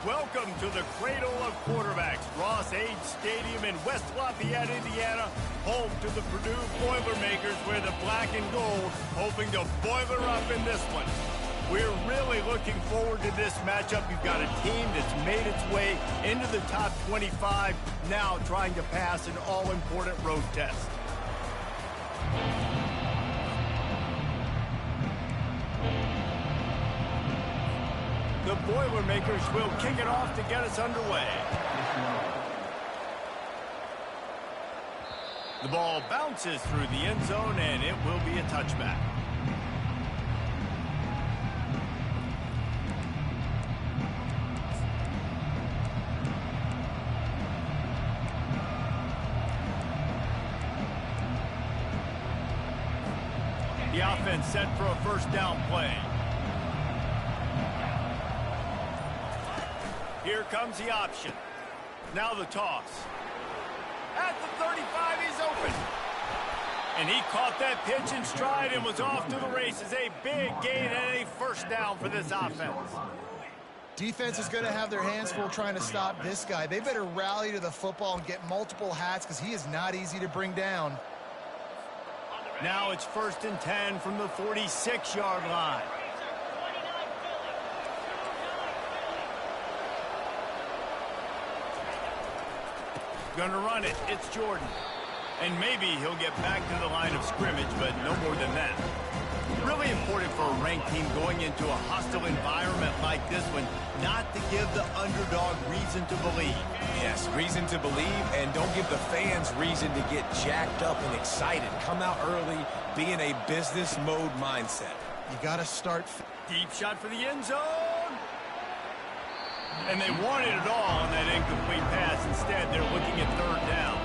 Welcome to the cradle of quarterbacks, Ross Age Stadium in West Lafayette, Indiana, home to the Purdue Boilermakers, where the black and gold hoping to boiler up in this one. We're really looking forward to this matchup. You've got a team that's made its way into the top 25, now trying to pass an all-important road test. The Boilermakers will kick it off to get us underway. The ball bounces through the end zone, and it will be a touchback. The offense set for a first down play. Here comes the option. Now the toss. At the 35, he's open. And he caught that pitch in stride and was off to the races. A big gain and a first down for this offense. Defense is going to have their hands full trying to stop this guy. They better rally to the football and get multiple hats because he is not easy to bring down. Now it's 1st and 10 from the 46-yard line. Going to run it. It's Jordan. And maybe he'll get back to the line of scrimmage, but no more than that. Really important for a ranked team going into a hostile environment like this one, not to give the underdog reason to believe. Yes, reason to believe, and don't give the fans reason to get jacked up and excited. Come out early, be in a business mode mindset. You got to start. Deep shot for the end zone. And they wanted it all on that incomplete pass. Instead, they're looking at 3rd down.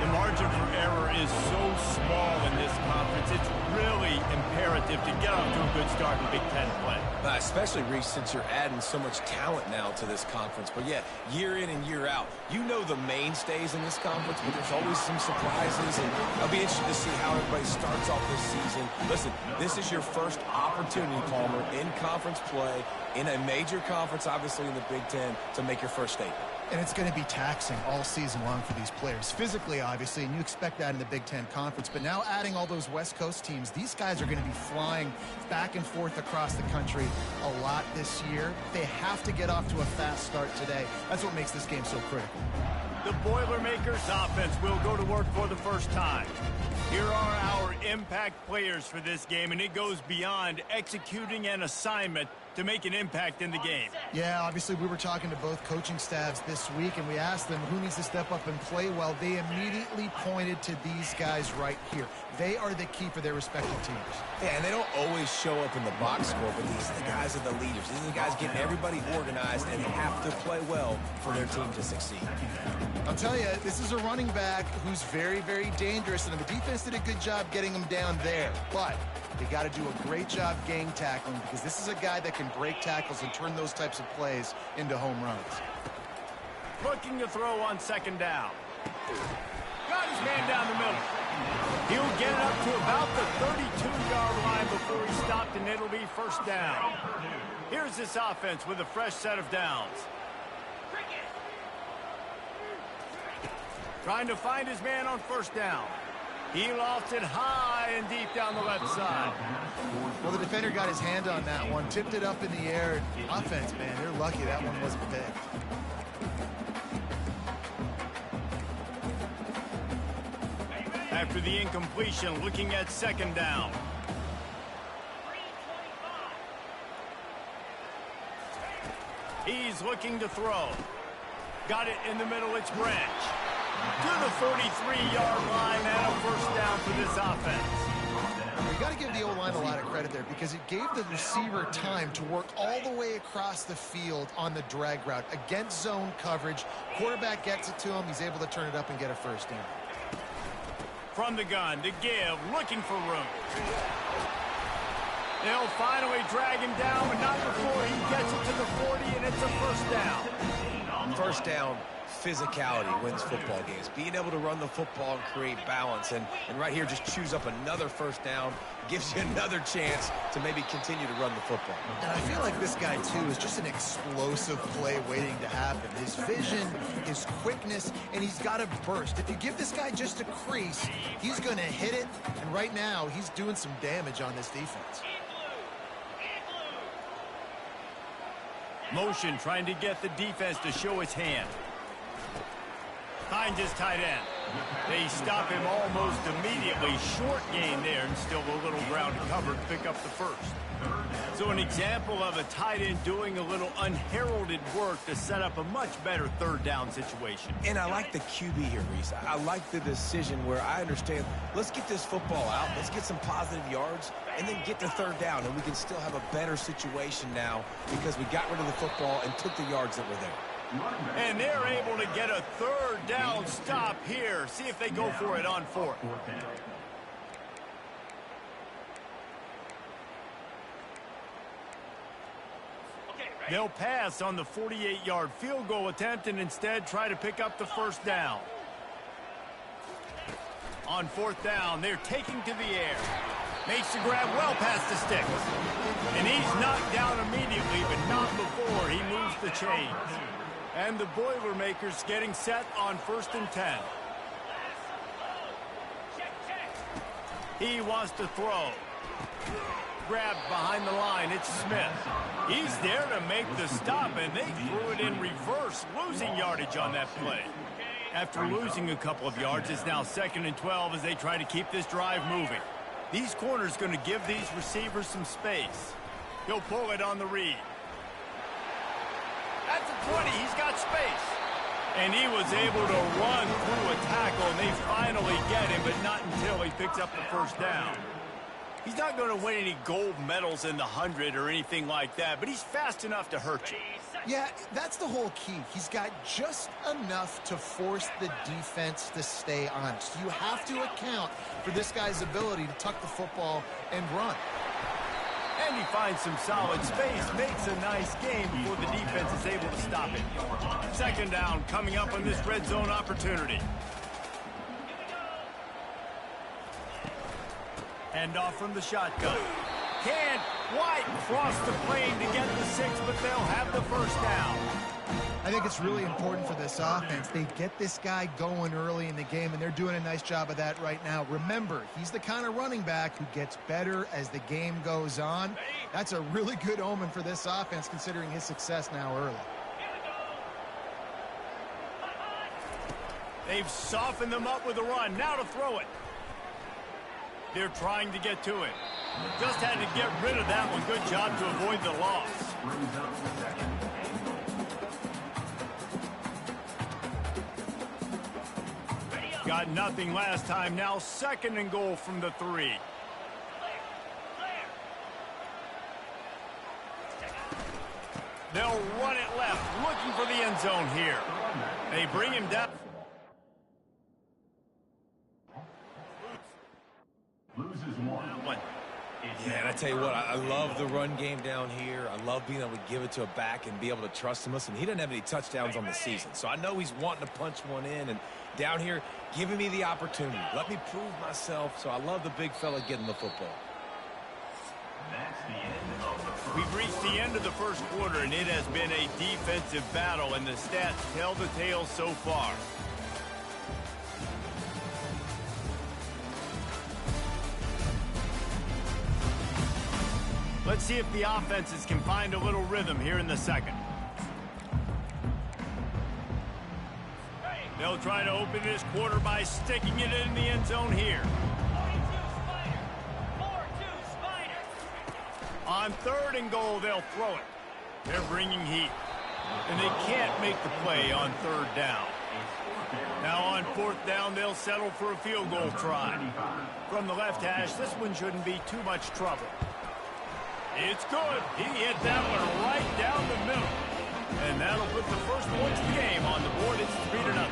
The margin for error is so small in this conference. It's really imperative to get off to a good start in Big Ten play. Especially, Reese, since you're adding so much talent now to this conference. But, yeah, year in and year out, you know the mainstays in this conference, but there's always some surprises. And I'll be interested to see how everybody starts off this season. Listen, this is your first opportunity, Palmer, in conference play, in a major conference, obviously in the Big Ten, to make your first statement. And it's going to be taxing all season long for these players. Physically, obviously, and you expect that in the Big Ten Conference. But now adding all those West Coast teams, these guys are going to be flying back and forth across the country a lot this year. They have to get off to a fast start today. That's what makes this game so critical. The Boilermakers offense will go to work for the first time. Here are our impact players for this game, and it goes beyond executing an assignment to make an impact in the game. Yeah, obviously we were talking to both coaching staffs this week, and we asked them who needs to step up and play well. They immediately pointed to these guys right here. They are the key for their respective teams. Yeah, and they don't always show up in the box score, but these are the guys that are the leaders. These are the guys getting everybody organized, and they have to play well for their team to succeed. I'll tell you, this is a running back who's very, very dangerous, and the defense did a good job getting him down there. But they got to do a great job gang tackling because this is a guy that can break tackles and turn those types of plays into home runs. Looking to throw on 2nd down. Got his man down the middle. He'll get it up to about the 32-yard line before he stopped, and it'll be 1st down. Here's this offense with a fresh set of downs. Trying to find his man on 1st down. He lofted high and deep down the left side. Well, the defender got his hand on that one, tipped it up in the air. Offense, man, they're lucky that one wasn't picked. After the incompletion, looking at 2nd down. He's looking to throw. Got it in the middle, it's Branch. To the 43-yard line and a 1st down for this offense. You got to give the O-line a lot of credit there because it gave the receiver time to work all the way across the field on the drag route against zone coverage. Quarterback gets it to him. He's able to turn it up and get a 1st down. From the gun to give, looking for room. They'll finally drag him down, but not before he gets it to the 40, and it's a 1st down. 1st down, physicality wins football games. Being able to run the football and create balance. And right here, just choose up another first down. Gives you another chance to maybe continue to run the football. And I feel like this guy, too, is just an explosive play waiting to happen. His vision, his quickness, and he's got a burst. If you give this guy just a crease, he's going to hit it. And right now, he's doing some damage on this defense. Motion trying to get the defense to show its hand. Finds his tight end. They stop him almost immediately. Short gain there, and still a little ground to cover to pick up the first. So an example of a tight end doing a little unheralded work to set up a much better third down situation. And I like the QB here, Reese. I like the decision where I understand, let's get this football out, let's get some positive yards, and then get to third down, and we can still have a better situation now because we got rid of the football and took the yards that were there. And they're able to get a third down stop here. See if they go for it on fourth. They'll pass on the 48-yard field goal attempt and instead try to pick up the first down. On fourth down, they're taking to the air. Makes the grab well past the sticks. And he's knocked down immediately, but not before he moves the chains. And the Boilermakers getting set on 1st and 10. He wants to throw. Grabbed behind the line, it's Smith. He's there to make the stop, and they threw it in reverse, losing yardage on that play. After losing a couple of yards, it's now 2nd and 12 as they try to keep this drive moving. These corners going to give these receivers some space. He'll pull it on the read. That's a 20. He's got space. And he was able to run through a tackle, and they finally get him, but not until he picks up the first down. He's not going to win any gold medals in the 100 or anything like that, but he's fast enough to hurt you. Yeah, that's the whole key. He's got just enough to force the defense to stay honest. You have to account for this guy's ability to tuck the football and run. And he finds some solid space, makes a nice game before the defense is able to stop it. 2nd down coming up on this red zone opportunity. Hand off from the shotgun. Can't quite cross the plane to get the 6, but they'll have the first down. I think it's really important for this offense. They get this guy going early in the game, and they're doing a nice job of that right now. Remember, he's the kind of running back who gets better as the game goes on. That's a really good omen for this offense, considering his success now early. They've softened them up with a run. Now to throw it. They're trying to get to it. Just had to get rid of that one. Good job to avoid the loss. Got nothing last time. Now 2nd and goal from the 3. They'll run it left, looking for the end zone here. They bring him down. Yeah, and I tell you what, I love the run game down here. I love being able to give it to a back and be able to trust him. Listen, he doesn't have any touchdowns on the season, so I know he's wanting to punch one in. And down here, giving me the opportunity. Let me prove myself, so I love the big fella getting the football. We've reached the end of the first quarter, and it has been a defensive battle, and the stats tell the tale so far. Let's see if the offenses can find a little rhythm here in the 2nd. They'll try to open this quarter by sticking it in the end zone here. On 3rd and goal, they'll throw it. They're bringing heat. And they can't make the play on 3rd down. Now on 4th down, they'll settle for a field goal try. From the left hash, this one shouldn't be too much trouble. It's good. He hit that one right down the middle. And that'll put the first points of the game on the board. It's 3-0.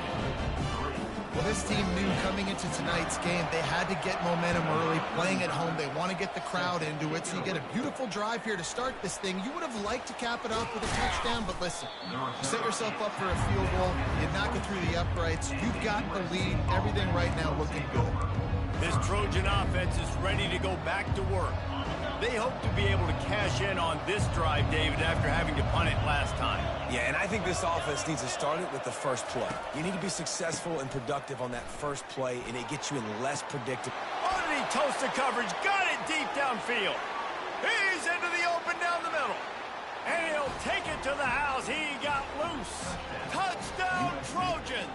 Well, this team knew coming into tonight's game they had to get momentum early, playing at home. They want to get the crowd into it, so you get a beautiful drive here to start this thing. You would have liked to cap it off with a touchdown, but listen, you set yourself up for a field goal, you knock it through the uprights, you've got the lead, everything right now looking good. This Trojan offense is ready to go back to work. They hope to be able to cash in on this drive, David, after having to punt it last time. Yeah, and I think this offense needs to start it with the first play. You need to be successful and productive on that first play, and it gets you in less predictable. Underneath toasted coverage, got it deep downfield. He's into the open down the middle. And he'll take it to the house. He got loose. Touchdown, Trojans.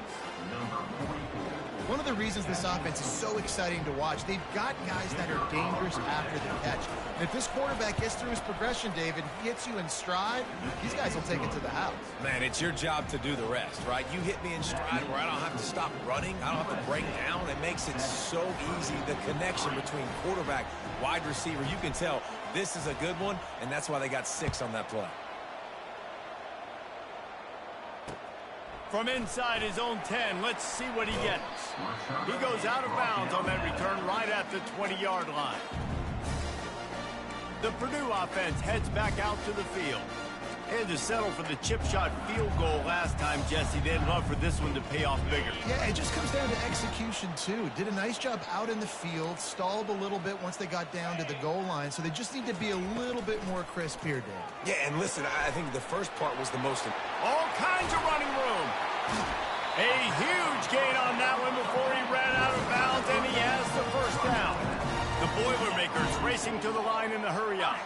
One of the reasons this offense is so exciting to watch, they've got guys that are dangerous after the catch. And if this quarterback gets through his progression, David, he hits you in stride, these guys will take it to the house. Man, it's your job to do the rest, right? You hit me in stride where I don't have to stop running. I don't have to break down. It makes it so easy. The connection between quarterback, wide receiver, you can tell this is a good one, and that's why they got 6 on that play. From inside his own 10, let's see what he gets. He goes out of bounds on that return right at the 20-yard line. The Purdue offense heads back out to the field. They had to settle for the chip shot field goal last time, Jesse. They'd love for this one to pay off bigger. Yeah, it just comes down to execution, too. Did a nice job out in the field, stalled a little bit once they got down to the goal line, so they just need to be a little bit more crisp here, Dan. Yeah, and listen, I think the first part was the most important. All kinds of running room. A huge gain on that one before he ran out of bounds, and he has the first down. The Boilermakers racing to the line in the hurry-up.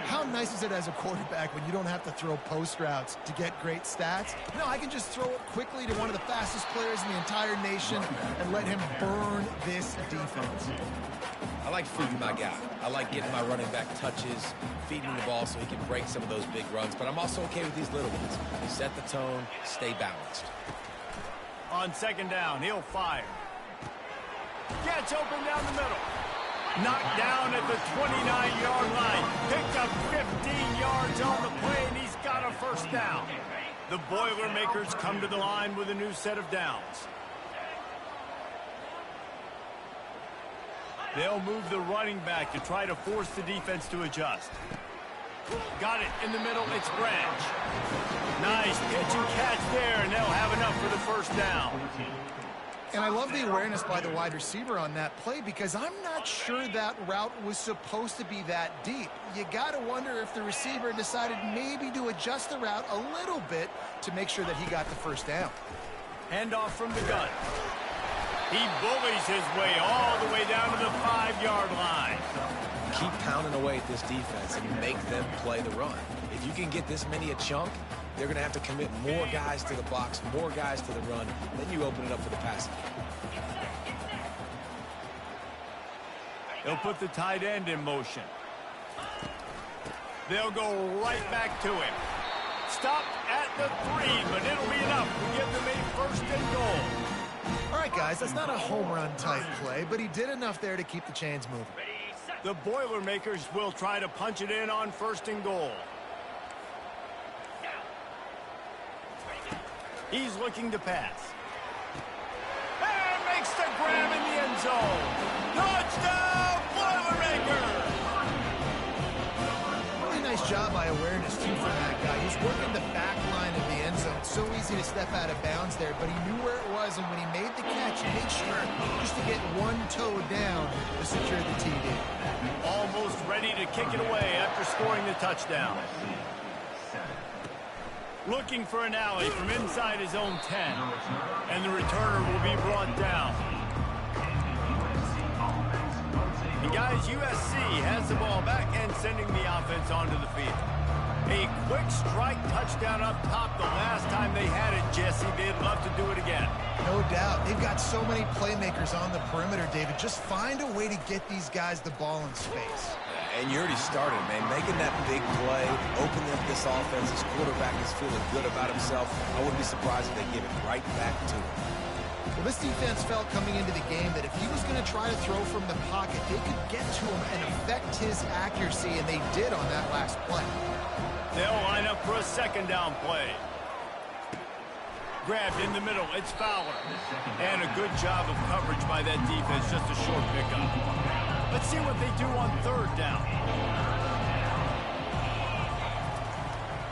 How nice is it as a quarterback when you don't have to throw post routes to get great stats? No, I can just throw it quickly to one of the fastest players in the entire nation and let him burn this defense. I like feeding my guy. I like getting my running back touches, feeding the ball so he can break some of those big runs, but I'm also okay with these little ones. Set the tone, stay balanced. On second down, he'll fire. Gets open down the middle. Knocked down at the 29-yard line. Picked up 15 yards on the play, and he's got a first down. The Boilermakers come to the line with a new set of downs. They'll move the running back to try to force the defense to adjust. Got it in the middle. It's Branch. Nice pitch and catch there, and they'll have enough for the first down. And I love the awareness by the wide receiver on that play because I'm not sure that route was supposed to be that deep. You got to wonder if the receiver decided maybe to adjust the route a little bit to make sure that he got the first down. Handoff from the gun. He bullies his way all the way down to the 5-yard line. Keep pounding away at this defense and make them play the run. If you can get this many a chunk, they're going to have to commit more guys to the box, more guys to the run. Then you open it up for the passing. They'll put the tight end in motion. They'll go right back to him. Stopped at the 3, but it'll be enough to give them a first and goal. All right, guys, that's not a home run type play, but he did enough there to keep the chains moving. The Boilermakers will try to punch it in on first and goal. He's looking to pass. And makes the grab in the end zone. Touchdown, Boilermakers! Really nice job by awareness, too, from that guy. He's working the back line of the end zone. So easy to step out of bounds there, but he knew where it was, and when he made the catch, he made sure just to get one toe down to secure the TD. Almost ready to kick it away after scoring the touchdown. Looking for an alley from inside his own 10. And the returner will be brought down. And guys, USC has the ball back and sending the offense onto the field. A quick strike touchdown up top the last time they had it, Jesse. They'd love to do it again. No doubt. They've got so many playmakers on the perimeter, David. Just find a way to get these guys the ball in space. And you already started, man. Making that big play, opening up this offense. This quarterback is feeling good about himself. I wouldn't be surprised if they give it right back to him. Well, this defense felt coming into the game that if he was going to try to throw from the pocket, they could get to him and affect his accuracy, and they did on that last play. They'll line up for a second down play. grabbed in the middle. It's Fowler. And a good job of coverage by that defense. Just a short pickup. Let's see what they do on third down.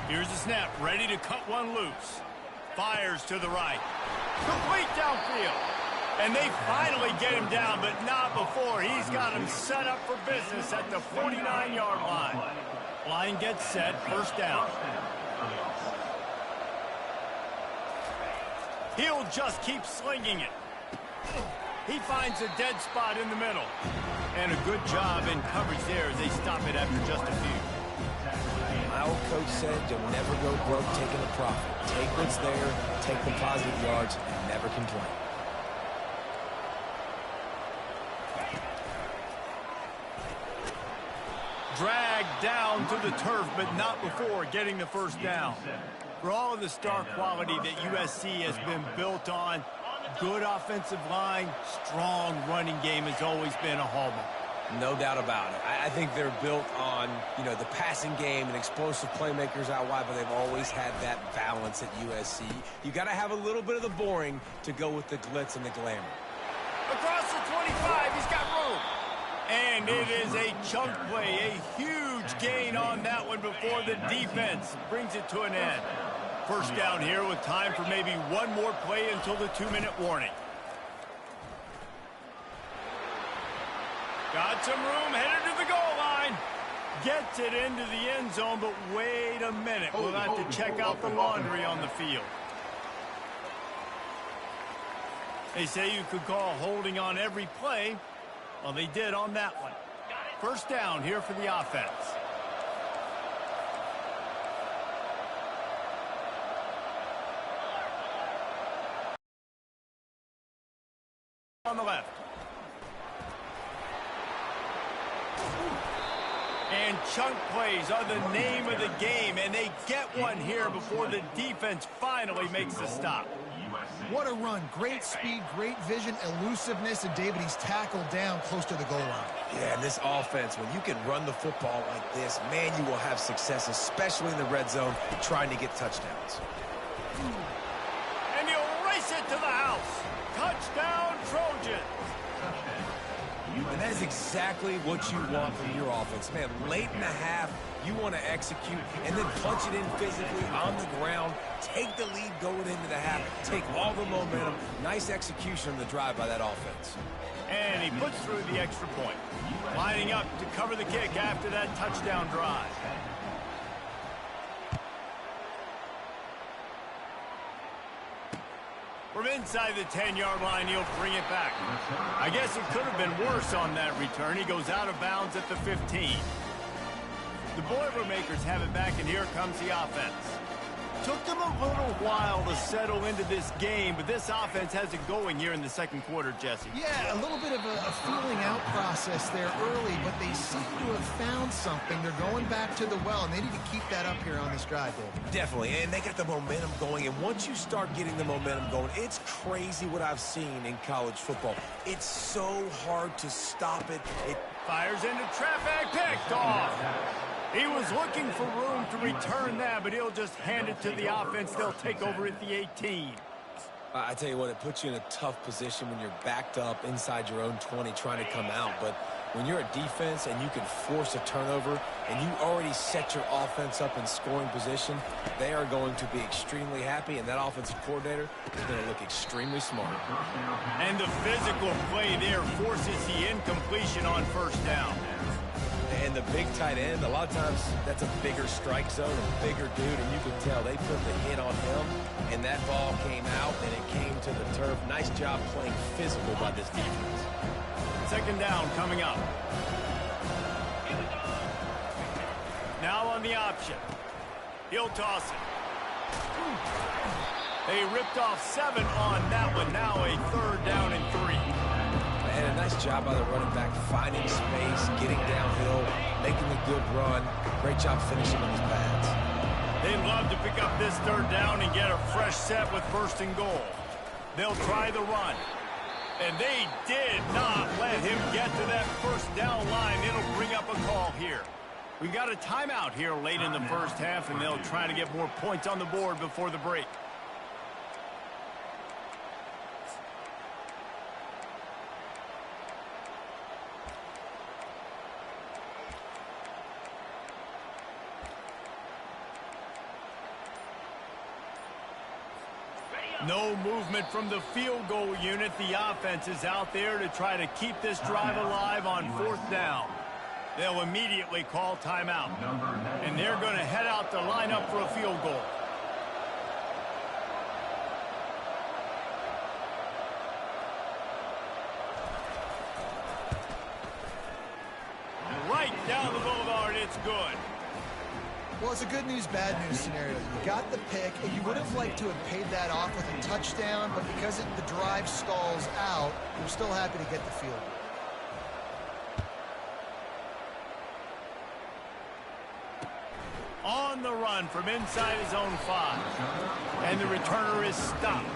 Here's the snap. Ready to cut one loose. Fires to the right. Complete downfield. And they finally get him down, but not before. He's got him set up for business at the 49-yard line. Line gets set. First down. He'll just keep slinging it. He finds a dead spot in the middle. And a good job in coverage there as they stop it after just a few. My old coach said you'll never go broke taking a profit. Take what's there, take the positive yards, and never complain. Dragged down to the turf, but not before getting the first down. For all of the star quality that USC has been built on, good offensive line, strong running game has always been a hallmark. No doubt about it. I think they're built on, the passing game and explosive playmakers out wide, but they've always had that balance at USC. You got to have a little bit of the boring to go with the glitz and the glamour. Across the 25, he's got room. And it is a chunk play, a huge gain on that one before the defense brings it to an end. First down here with time for maybe one more play until the 2-minute warning. Got some room, headed to the goal line. Gets it into the end zone, but wait a minute. We'll have to check out the laundry on the field. They say you could call holding on every play. Well, they did on that one. First down here for the offense. On the left. And chunk plays are the name of the game, and they get one here before the defense finally makes the stop. What a run. Great speed, great vision, elusiveness, and David, he's tackled down close to the goal line. Yeah, and this offense, when you can run the football like this, man, you will have success, especially in the red zone, trying to get touchdowns. And he'll race it to the house. Touchdown, Trojans. And that is exactly what you want from your offense. Man, late in the half, you want to execute and then punch it in physically on the ground. Take the lead going into the half. Take all the momentum. Nice execution on the drive by that offense. And he puts through the extra point. Lining up to cover the kick after that touchdown drive. From inside the 10-yard line, he'll bring it back. I guess it could have been worse on that return. He goes out of bounds at the 15. The Boilermakers have it back, and here comes the offense. Took them a little while to settle into this game, but this offense has it going here in the second quarter, Jesse. Yeah, a little bit of a feeling out process there early, but they seem to have found something. They're going back to the well, and they need to keep that up here on this drive, David. Definitely, and they got the momentum going, and once you start getting the momentum going, it's crazy what I've seen in college football. It's so hard to stop it. It fires into traffic, picked off. He was looking for room to return that, but he'll just hand it to the offense. They'll take over at the 18. I tell you what, it puts you in a tough position when you're backed up inside your own 20 trying to come out. But when you're a defense and you can force a turnover and you already set your offense up in scoring position, they are going to be extremely happy, and that offensive coordinator is going to look extremely smart. And the physical play there forces the incompletion on first down. And the big tight end, a lot of times that's a bigger strike zone, a bigger dude, and you can tell they put the hit on him, and that ball came out, and it came to the turf. Nice job playing physical by this defense. Second down coming up. Now on the option. He'll toss it. They ripped off 7 on that one. Now a third down and 3. And a nice job by the running back, finding space, getting downhill, making a good run. Great job finishing on his pads. They'd love to pick up this third down and get a fresh set with first and goal. They'll try the run. And they did not let him get to that first down line. It'll bring up a call here. We got a timeout here late in the first half, and they'll try to get more points on the board before the break. No movement from the field goal unit. The offense is out there to try to keep this drive alive on 4th down. They'll immediately call timeout. And they're going to head out to line up for a field goal. Right down the boulevard, it's good. Well, it's a good news, bad news scenario. You got the pick, and you would have liked to have paid that off with a touchdown, but because the drive stalls out, you're still happy to get the field goal. On the run from inside his own 5. And the returner is stopped.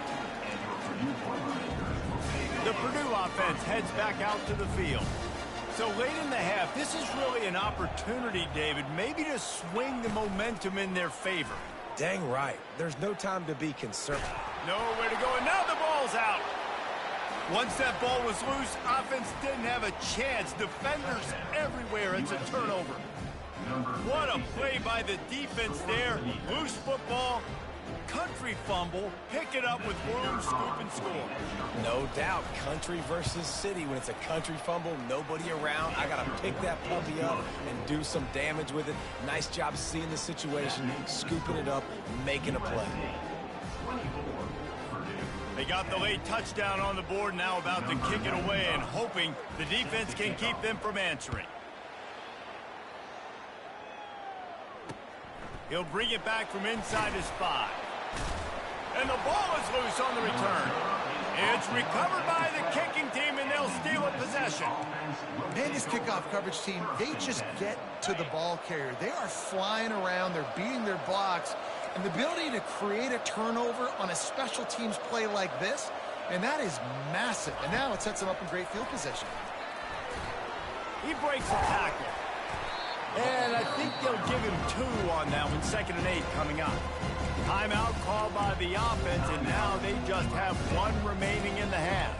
The Purdue offense heads back out to the field. So late in the half, this is really an opportunity, David, maybe to swing the momentum in their favor. Dang right. There's no time to be concerned. Nowhere to go, and now the ball's out. Once that ball was loose, offense didn't have a chance. Defenders everywhere. It's a turnover. What a play by the defense there. Loose football, country fumble, pick it up with room, scoop, and score. No doubt, country versus city. When it's a country fumble, nobody around. I got to pick that puppy up and do some damage with it. Nice job seeing the situation, scooping it up, making a play. They got the late touchdown on the board, now about to kick it away and hoping the defense can keep them from answering. He'll bring it back from inside his 5. And the ball is loose on the return. It's recovered by the kicking team, and they'll steal a possession. Man, this kickoff coverage team, they just get to the ball carrier. They are flying around. They're beating their blocks. And the ability to create a turnover on a special teams play like this, and that is massive. And now it sets them up in great field position. He breaks the tackle. And I think they'll give him 2 on that one. 2nd and 8 coming up. Timeout called by the offense, and now they just have 1 remaining in the half.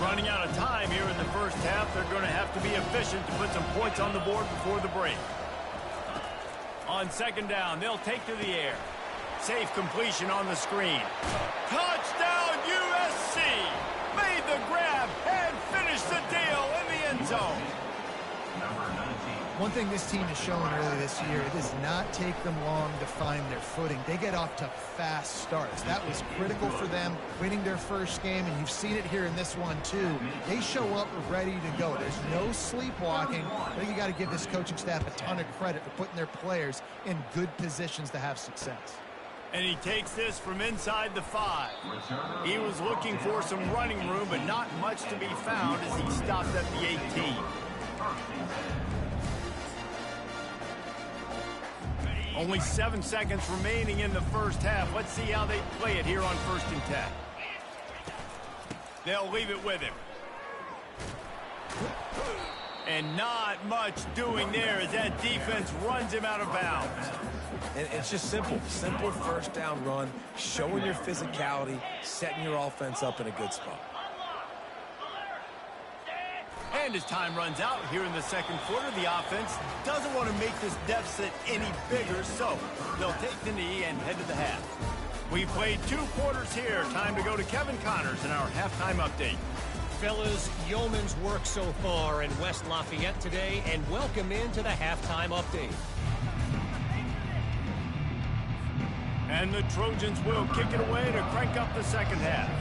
Running out of time here in the first half. They're going to have to be efficient to put some points on the board before the break. On 2nd down, they'll take to the air. Safe completion on the screen. Touchdown, USC! Made the grab and finished the deal in the end zone. One thing this team has shown early this year, it does not take them long to find their footing. They get off to fast starts. That was critical for them, winning their first game, and you've seen it here in this one too. They show up ready to go. There's no sleepwalking. I think you got to give this coaching staff a ton of credit for putting their players in good positions to have success. And he takes this from inside the 5. He was looking for some running room, but not much to be found as he stopped at the 18. Only 7 seconds remaining in the first half. Let's see how they play it here on 1st and 10. They'll leave it with him. And not much doing there as that defense runs him out of bounds. And it's just simple. Simple 1st down run, showing your physicality, setting your offense up in a good spot. And as time runs out here in the 2nd quarter, the offense doesn't want to make this deficit any bigger, so they'll take the knee and head to the half. We played 2 quarters here. Time to go to Kevin Connors in our halftime update. Fellas, yeoman's work so far in West Lafayette today, and welcome into the halftime update. And the Trojans will kick it away to crank up the 2nd half.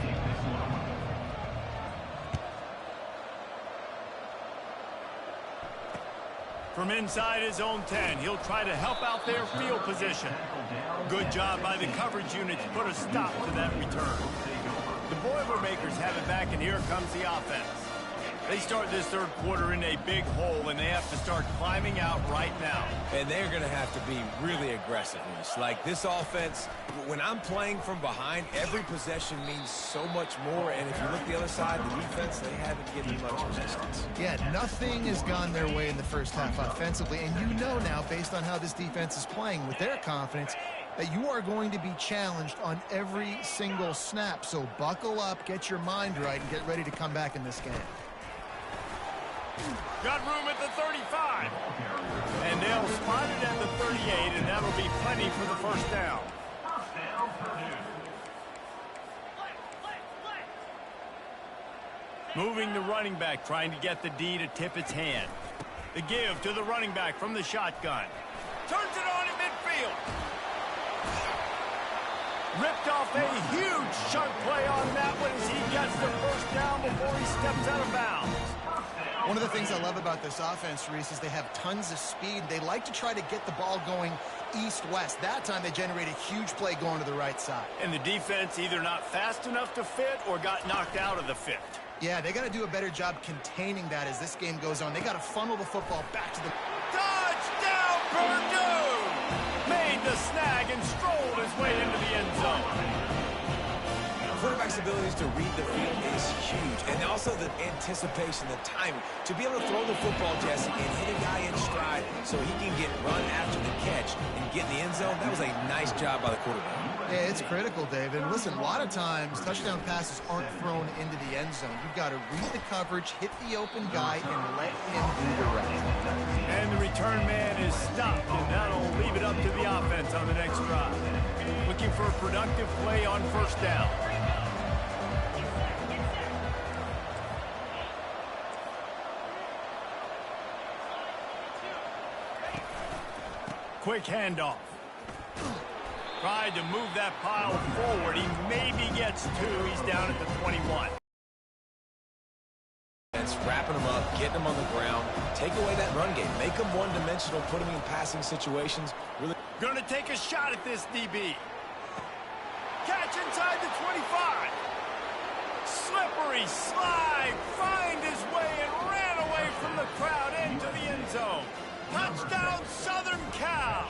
From inside his own 10, he'll try to help out their field position. Good job by the coverage unit to put a stop to that return. The Boilermakers have it back, and here comes the offense. They start this 3rd quarter in a big hole, and they have to start climbing out right now. And they're going to have to be really aggressive. Like this offense, when I'm playing from behind, every possession means so much more. And if you look the other side, the defense, they haven't given much resistance. Yeah, nothing has gone their way in the first half offensively. And you know now, based on how this defense is playing with their confidence, that you are going to be challenged on every single snap. So buckle up, get your mind right, and get ready to come back in this game. Got room at the 35. And they'll spot it at the 38, and that'll be plenty for the first down. Moving the running back, trying to get the D to tip its hand. The give to the running back from the shotgun. Turns it on in midfield. Ripped off a huge chunk play on that one as he gets the first down before he steps out of bounds. One of the things I love about this offense, Reese, is they have tons of speed. They like to try to get the ball going east-west. That time they generate a huge play going to the right side. And the defense either not fast enough to fit or got knocked out of the fit. Yeah, they got to do a better job containing that as this game goes on. They got to funnel the football back to the... Touchdown, Purdue! Made the snag and strolled his way into the end zone. Quarterback's abilities to read the field is huge, and also the anticipation, the timing. To be able to throw the football, Jesse, and hit a guy in stride so he can get run after the catch and get in the end zone, that was a nice job by the quarterback. Yeah, it's critical, David. And listen, a lot of times touchdown passes aren't thrown into the end zone. You've got to read the coverage, hit the open guy, and let him do the rest. And the return man is stopped, and that'll leave it up to the offense on the next drive. Looking for a productive play on first down. Quick handoff. Tried to move that pile forward. He maybe gets two. He's down at the 21. It's wrapping him up, getting him on the ground. Take away that run game. Make him one-dimensional, put him in passing situations. Really gonna take a shot at this DB. Catch inside the 25. Slippery slide. Find his way and ran away from the crowd into the end zone. Touchdown, Southern Cal.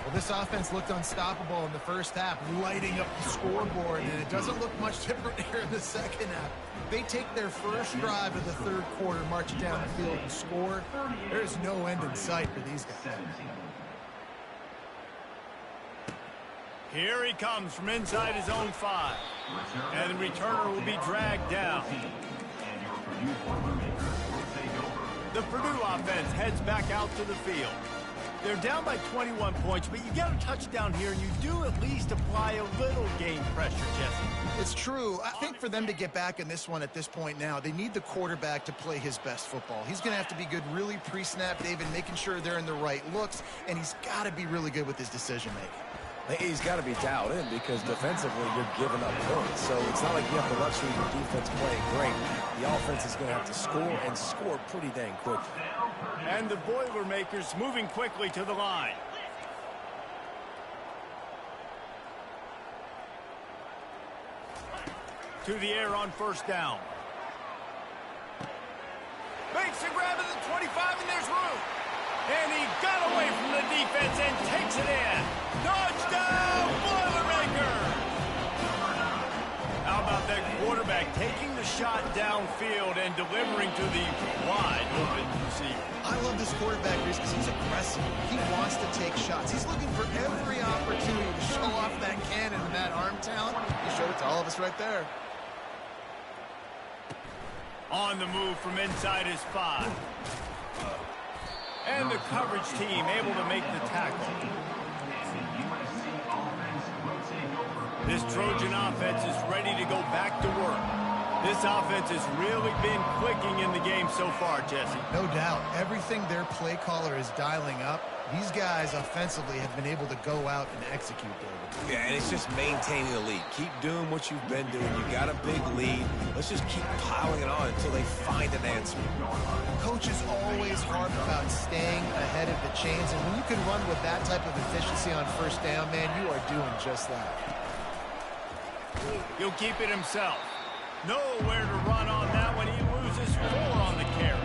Well, this offense looked unstoppable in the first half, lighting up the scoreboard, and it doesn't look much different here in the second half. They take their first drive of the third quarter, march down the field and score. There's no end in sight for these guys. Here he comes from inside his own 5. And the returner will be dragged down. The Purdue offense heads back out to the field. They're down by 21 points, but you get a touchdown here, and you do at least apply a little game pressure, Jesse. It's true. I think for them to get back in this one at this point now, they need the quarterback to play his best football. He's going to have to be good really pre-snap, David, making sure they're in the right looks, and he's got to be really good with his decision-making. He's got to be dialed in because defensively you're giving up points. So it's not like you have the luxury of your defense playing great. The offense is going to have to score and score pretty dang quickly. And the Boilermakers moving quickly to the line. To the air on first down. Makes a grab at the 25, and there's room. And he got away from the defense and takes it in. Touchdown, Boilermakers! How about that quarterback taking the shot downfield and delivering to the wide open receiver? I love this quarterback because he's aggressive. He wants to take shots. He's looking for every opportunity to show off that cannon and that arm talent. He showed it to all of us right there. On the move from inside his 5. And the coverage team able to make the tackle. This Trojan offense is ready to go back to work. This offense has really been clicking in the game so far, Jesse. No doubt. Everything their play caller is dialing up, these guys offensively have been able to go out and execute, David. Yeah, and it's just maintaining the lead. Keep doing what you've been doing. You got a big lead. Let's just keep piling it on until they find an answer. Coaches always harp about staying ahead of the chains, and when you can run with that type of efficiency on first down, man, you are doing just that. He'll keep it himself. Nowhere to run on that one. He loses 4 on the carry.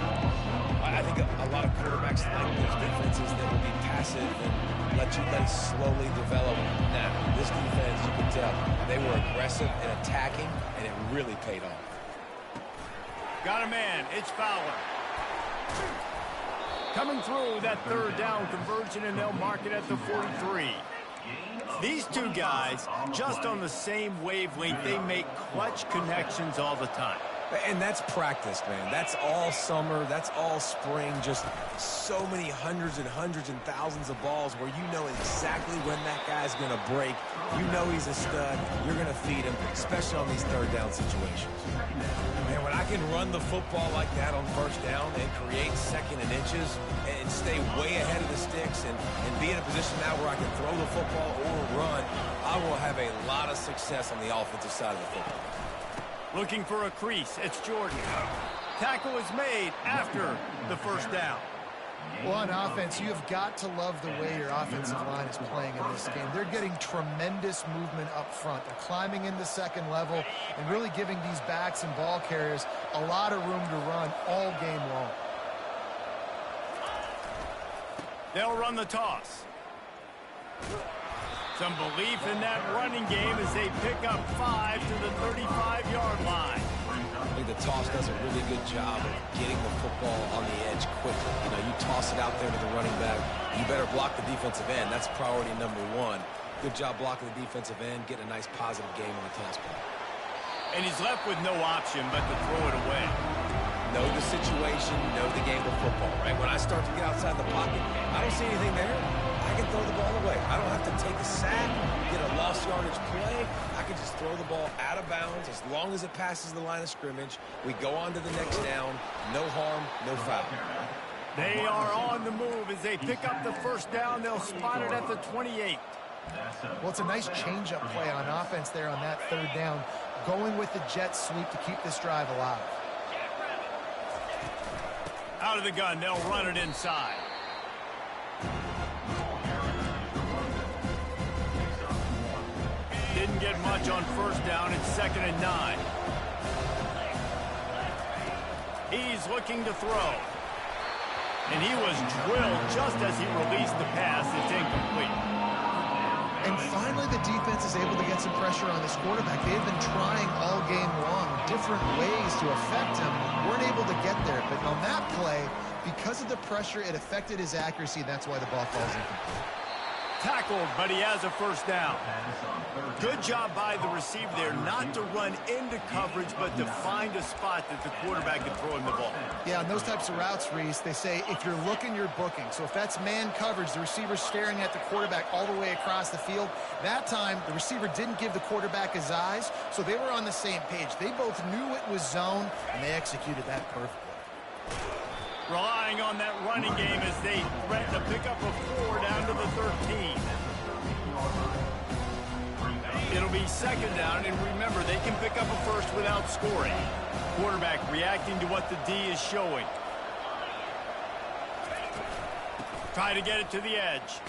I think a lot of quarterbacks like those defenses that will be passive and let it slowly develop. Now, this defense, you can tell, they were aggressive and attacking, and it really paid off. Got a man. It's Fowler. Coming through that third down conversion, and they'll mark it at the 43. These two guys, just on the same wavelength, they make clutch connections all the time. And that's practice, man. That's all summer. That's all spring. Just so many hundreds and thousands of balls where you know exactly when that guy's going to break. You know he's a stud. You're going to feed him, especially on these third down situations. Man, when I can run the football like that on first down and create second and inches and stay way ahead of the sticks and be in a position now where I can throw the football or run, I will have a lot of success on the offensive side of the football. Looking for a crease. It's Jordan. Tackle is made after the first down. Well, on offense, you've got to love the way your offensive line is playing in this game. They're getting tremendous movement up front. They're climbing into second level and really giving these backs and ball carriers a lot of room to run all game long. They'll run the toss. Some belief in that running game as they pick up 5 to the 35-yard line. I think the toss does a really good job of getting the football on the edge quickly. You know, you toss it out there to the running back. You better block the defensive end. That's priority number one. Good job blocking the defensive end, getting a nice positive game on the toss play. And he's left with no option but to throw it away. Know the situation, know the game of football, right? When I start to get outside the pocket, I don't see anything there. I can throw the ball away. I don't have to take a sack, get a lost yardage play. I can just throw the ball out of bounds as long as it passes the line of scrimmage. We go on to the next down. No harm, no foul. They are on the move as they pick up the first down. They'll spot it at the 28. Well, it's a nice change-up play on offense there on that third down, going with the jet sweep to keep this drive alive. Out of the gun, they'll run it inside. Didn't get much on first down. It's 2nd and 9. He's looking to throw. And he was drilled just as he released the pass. It's incomplete. And finally, the defense is able to get some pressure on this quarterback. They've been trying all game long, different ways to affect him. Weren't able to get there. But on that play, because of the pressure, it affected his accuracy. That's why the ball falls incomplete. Tackled, but he has a first down. Good job by the receiver there not to run into coverage, but to find a spot that the quarterback can throw him the ball. Yeah, on those types of routes, Reese, they say if you're looking, you're booking. So if that's man coverage, the receiver's staring at the quarterback all the way across the field. That time, the receiver didn't give the quarterback his eyes, so they were on the same page. They both knew it was zone, and they executed that perfectly. Relying on that running game as they threaten to pick up a 4 down to the 13. It'll be 2nd down, and remember, they can pick up a first without scoring. Quarterback reacting to what the D is showing. Try to get it to the edge.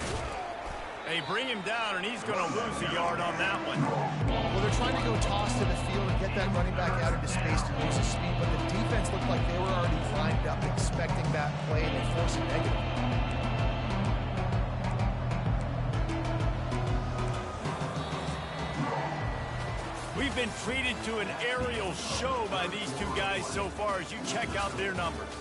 They bring him down, and he's going to lose a yard on that one. Well, they're trying to go toss to the field and get that running back out into space to use his speed, but the defense looked like they were already lined up expecting that play, and they force it negative. We've been treated to an aerial show by these two guys so far as you check out their numbers.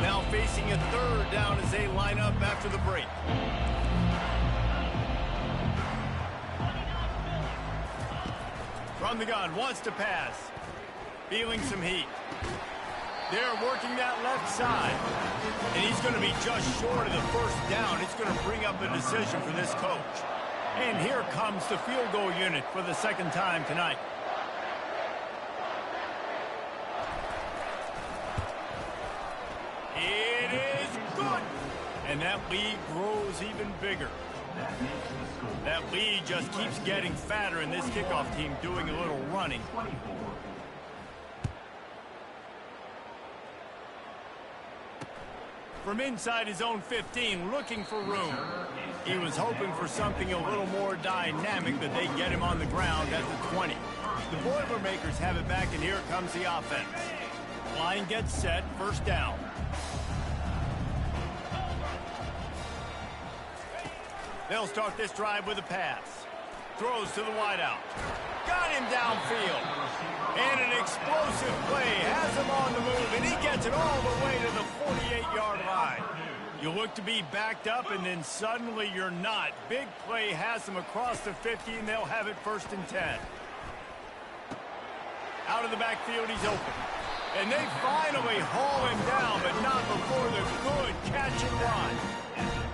Now facing a 3rd down as they line up after the break. From the gun, wants to pass. Feeling some heat. They're working that left side. And he's going to be just short of the first down. It's going to bring up a decision for this coach. And here comes the field goal unit for the 2nd time tonight. It is good. And that lead grows even bigger. That lead just keeps getting fatter, and this kickoff team doing a little running. From inside his own 15, looking for room. He was hoping for something a little more dynamic, but they get him on the ground at the 20. The Boilermakers have it back, and here comes the offense. Line gets set, first down. They'll start this drive with a pass. Throws to the wideout. Got him downfield. And an explosive play has him on the move, and he gets it all the way to the 48-yard line. You look to be backed up, and then suddenly you're not. Big play has them across the 50, and they'll have it 1st and 10. Out of the backfield, he's open. And they finally haul him down, but not before the good catch and run.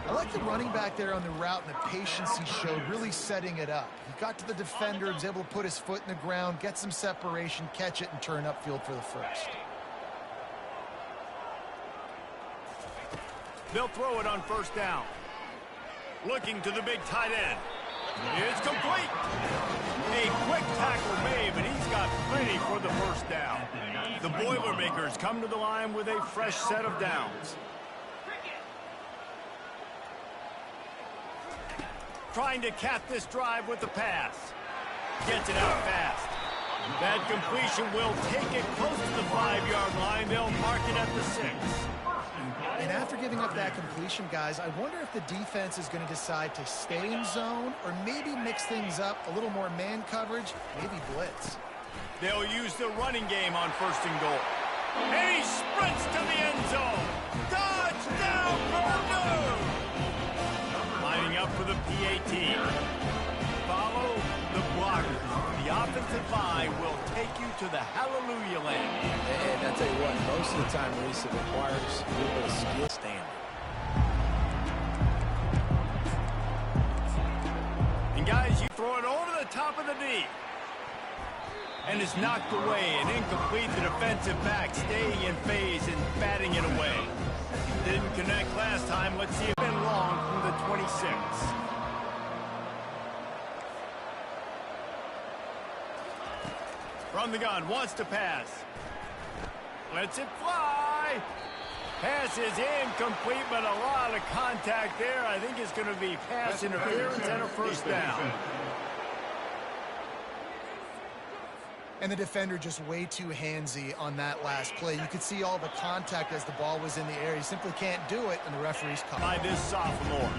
I like the running back there on the route and the patience he showed, really setting it up. He got to the defender, was able to put his foot in the ground, get some separation, catch it, and turn upfield for the first. They'll throw it on 1st down. Looking to the big tight end. It's complete. A quick tackle made, but he's got plenty for the 1st down. The Boilermakers come to the line with a fresh set of downs. Trying to cap this drive with the pass. Gets it out fast. That completion will take it close to the 5-yard line. They'll mark it at the 6. And after giving up that completion, guys, I wonder if the defense is going to decide to stay in zone or maybe mix things up, a little more man coverage, maybe blitz. They'll use the running game on 1st and goal. And he sprints to the end zone. Touchdown, Purdue! Lining up for the PAT. Follow the blockers. The offensive line will take you to the hallelujah land. And I tell you what, most of the time, Reese, it requires a little bit of skill standing. And guys, you throw it over the top of the knee. And it's knocked away and incomplete. The defensive back staying in phase and batting it away. Didn't connect last time. Let's see if it's been long from the 26. From the gun, wants to pass. Lets it fly. Pass is incomplete, but a lot of contact there. I think it's going to be pass interference and a 1st down. And the defender just way too handsy on that last play. You could see all the contact as the ball was in the air. He simply can't do it, and the referee's caught. By this sophomore.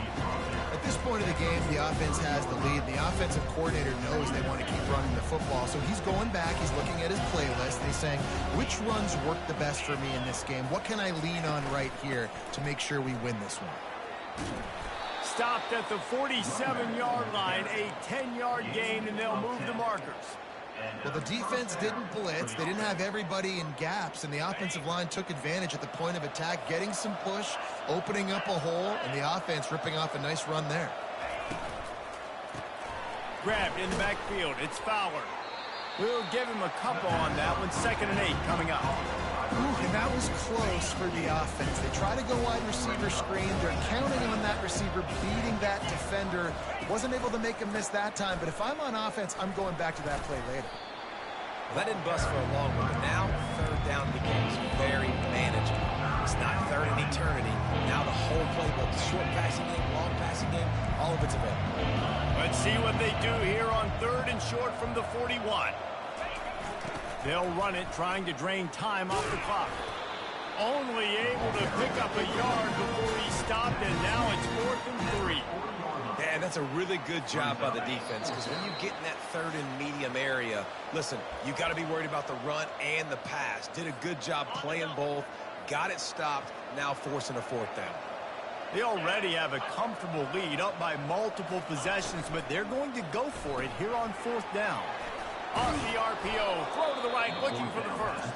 At this point of the game, the offense has the lead. The offensive coordinator knows they want to keep running the football. So he's going back, he's looking at his playlist, and he's saying, which runs work the best for me in this game? What can I lean on right here to make sure we win this one? Stopped at the 47-yard line, a 10-yard gain, and they'll move the markers. Well, the defense didn't blitz. They didn't have everybody in gaps, and the offensive line took advantage at the point of attack, getting some push, opening up a hole, and the offense ripping off a nice run there. Grabbed in the backfield. It's Fowler. We'll give him a couple on that one. 2nd and 8 coming up. Ooh, and that was close for the offense. They try to go wide receiver screen. They're counting on that receiver beating that defender. Wasn't able to make him miss that time, but if I'm on offense, I'm going back to that play later. That didn't bust for a long one, but now 3rd down becomes very manageable. It's not 3rd in eternity. Now the whole playbook, short passing game, long passing game, all of it's available. Let's see what they do here on 3rd and short from the 41. They'll run it, trying to drain time off the clock. Only able to pick up a yard before he stopped, and now it's 4th and 3. And that's a really good job by the defense, because when you get in that 3rd and medium area, listen, you got to be worried about the run and the pass. Did a good job playing both, got it stopped, now forcing a 4th down. They already have a comfortable lead, up by multiple possessions, but they're going to go for it here on 4th down. Off the RPO, throw to the right, looking for the 1st.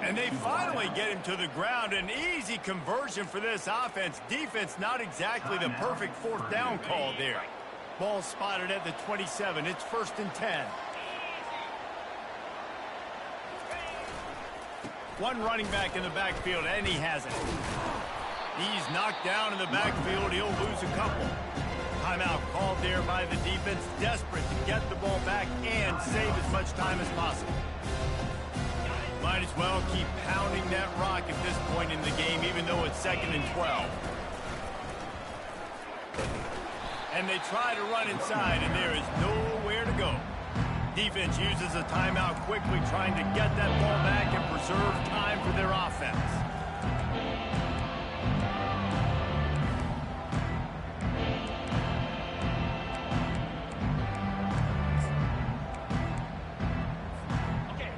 And they finally get him to the ground. An easy conversion for this offense. Defense, not exactly the perfect 4th down call there. Ball spotted at the 27. It's 1st and 10. One running back in the backfield, and he has it. He's knocked down in the backfield. He'll lose a couple. Timeout called there by the defense, desperate to get the ball back and save as much time as possible. Might as well keep pounding that rock at this point in the game, even though it's 2nd and 12. And they try to run inside, and there is nowhere to go. Defense uses a timeout quickly, trying to get that ball back and preserve time for their offense.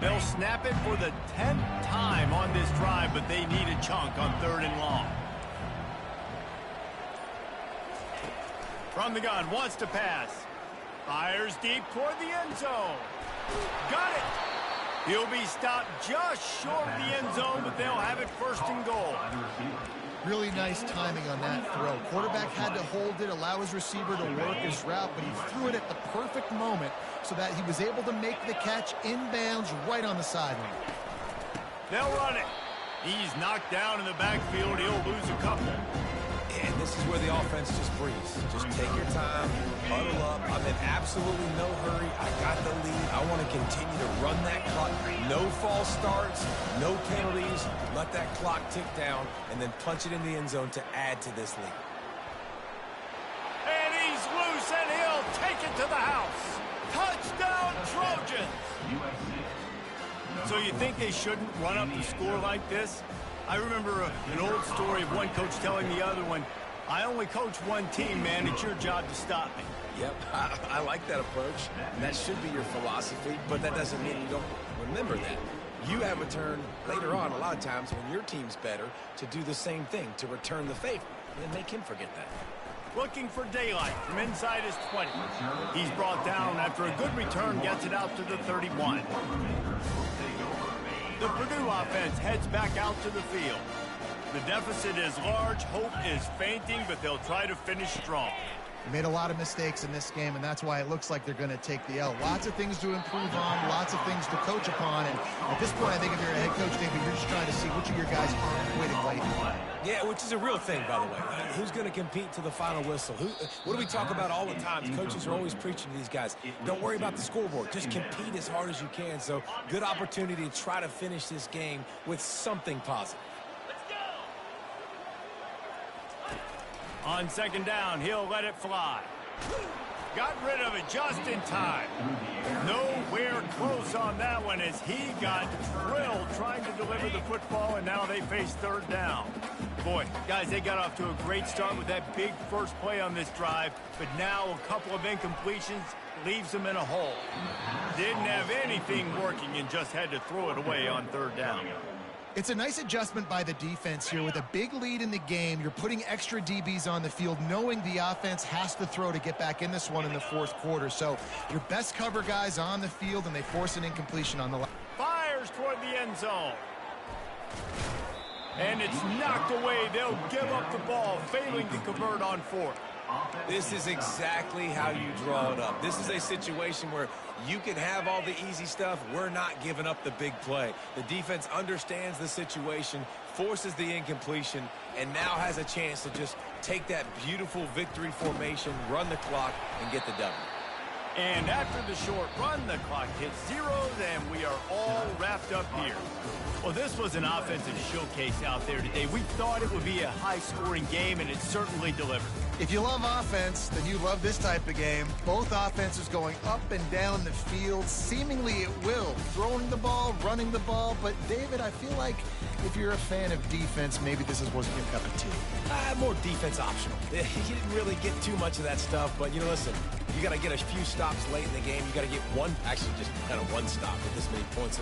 They'll snap it for the 10th time on this drive, but they need a chunk on 3rd and long. From the gun, wants to pass. Fires deep toward the end zone. Got it. He'll be stopped just short of the end zone, but they'll have it first and goal. Really nice timing on that throw. Quarterback had to hold it, allow his receiver to work his route, but he threw it at the perfect moment so that he was able to make the catch inbounds right on the sideline. They'll run it. He's knocked down in the backfield. He'll lose a couple. And this is where the offense just breathes. Just take your time, huddle up. I'm in absolutely no hurry. I got the lead. I want to continue to run that clock. No false starts, no penalties. Let that clock tick down, and then punch it in the end zone to add to this lead. And he's loose, and he'll take it to the house. Touchdown, Trojans! So you think they shouldn't run up the score like this? I remember an old story of one coach telling the other one, I only coach one team, man. It's your job to stop me. Yep, I like that approach. That should be your philosophy, but that doesn't mean you don't remember that. You have a turn later on, a lot of times, when your team's better, to do the same thing, to return the favor, and make him forget that. Looking for daylight from inside his 20. He's brought down after a good return, gets it out to the 31. The Purdue offense heads back out to the field. The deficit is large, hope is fainting, but they'll try to finish strong. They made a lot of mistakes in this game, and that's why it looks like they're going to take the L. Lots of things to improve on, lots of things to coach upon, and at this point, I think if you're a head coach, David, you're just trying to see which of your guys aren't winning late. Yeah, which is a real thing, by the way. Who's going to compete to the final whistle? What do we talk about all the time? Coaches are always preaching to these guys. Don't worry about the scoreboard. Just compete as hard as you can. So, good opportunity to try to finish this game with something positive. On second down, he'll let it fly. Got rid of it just in time. Nowhere close on that one as he got drilled trying to deliver the football, and now they face third down. Boy, guys, they got off to a great start with that big first play on this drive, but now a couple of incompletions leaves them in a hole. Didn't have anything working and just had to throw it away on third down. It's a nice adjustment by the defense here. With a big lead in the game, you're putting extra DBs on the field, knowing the offense has to throw to get back in this one in the fourth quarter. So your best cover guys on the field, and they force an incompletion on the line. Fires toward the end zone. And it's knocked away. They'll give up the ball, failing to convert on fourth. This is exactly how you draw it up. This is a situation where you can have all the easy stuff. We're not giving up the big play. The defense understands the situation, forces the incompletion, and now has a chance to just take that beautiful victory formation, run the clock, and get the W. And after the short run, the clock hits zeros, and we are all wrapped up here. Well, this was an offensive showcase out there today. We thought it would be a high-scoring game, and it certainly delivered. If you love offense, then you love this type of game. Both offenses going up and down the field, seemingly at will. Throwing the ball, running the ball. But, David, I feel like if you're a fan of defense, maybe this wasn't your cup of tea. More defense optional. He didn't really get too much of that stuff, but, listen, you got to get a few stops late in the game. You got to get one, actually just kind of one stop with this many points.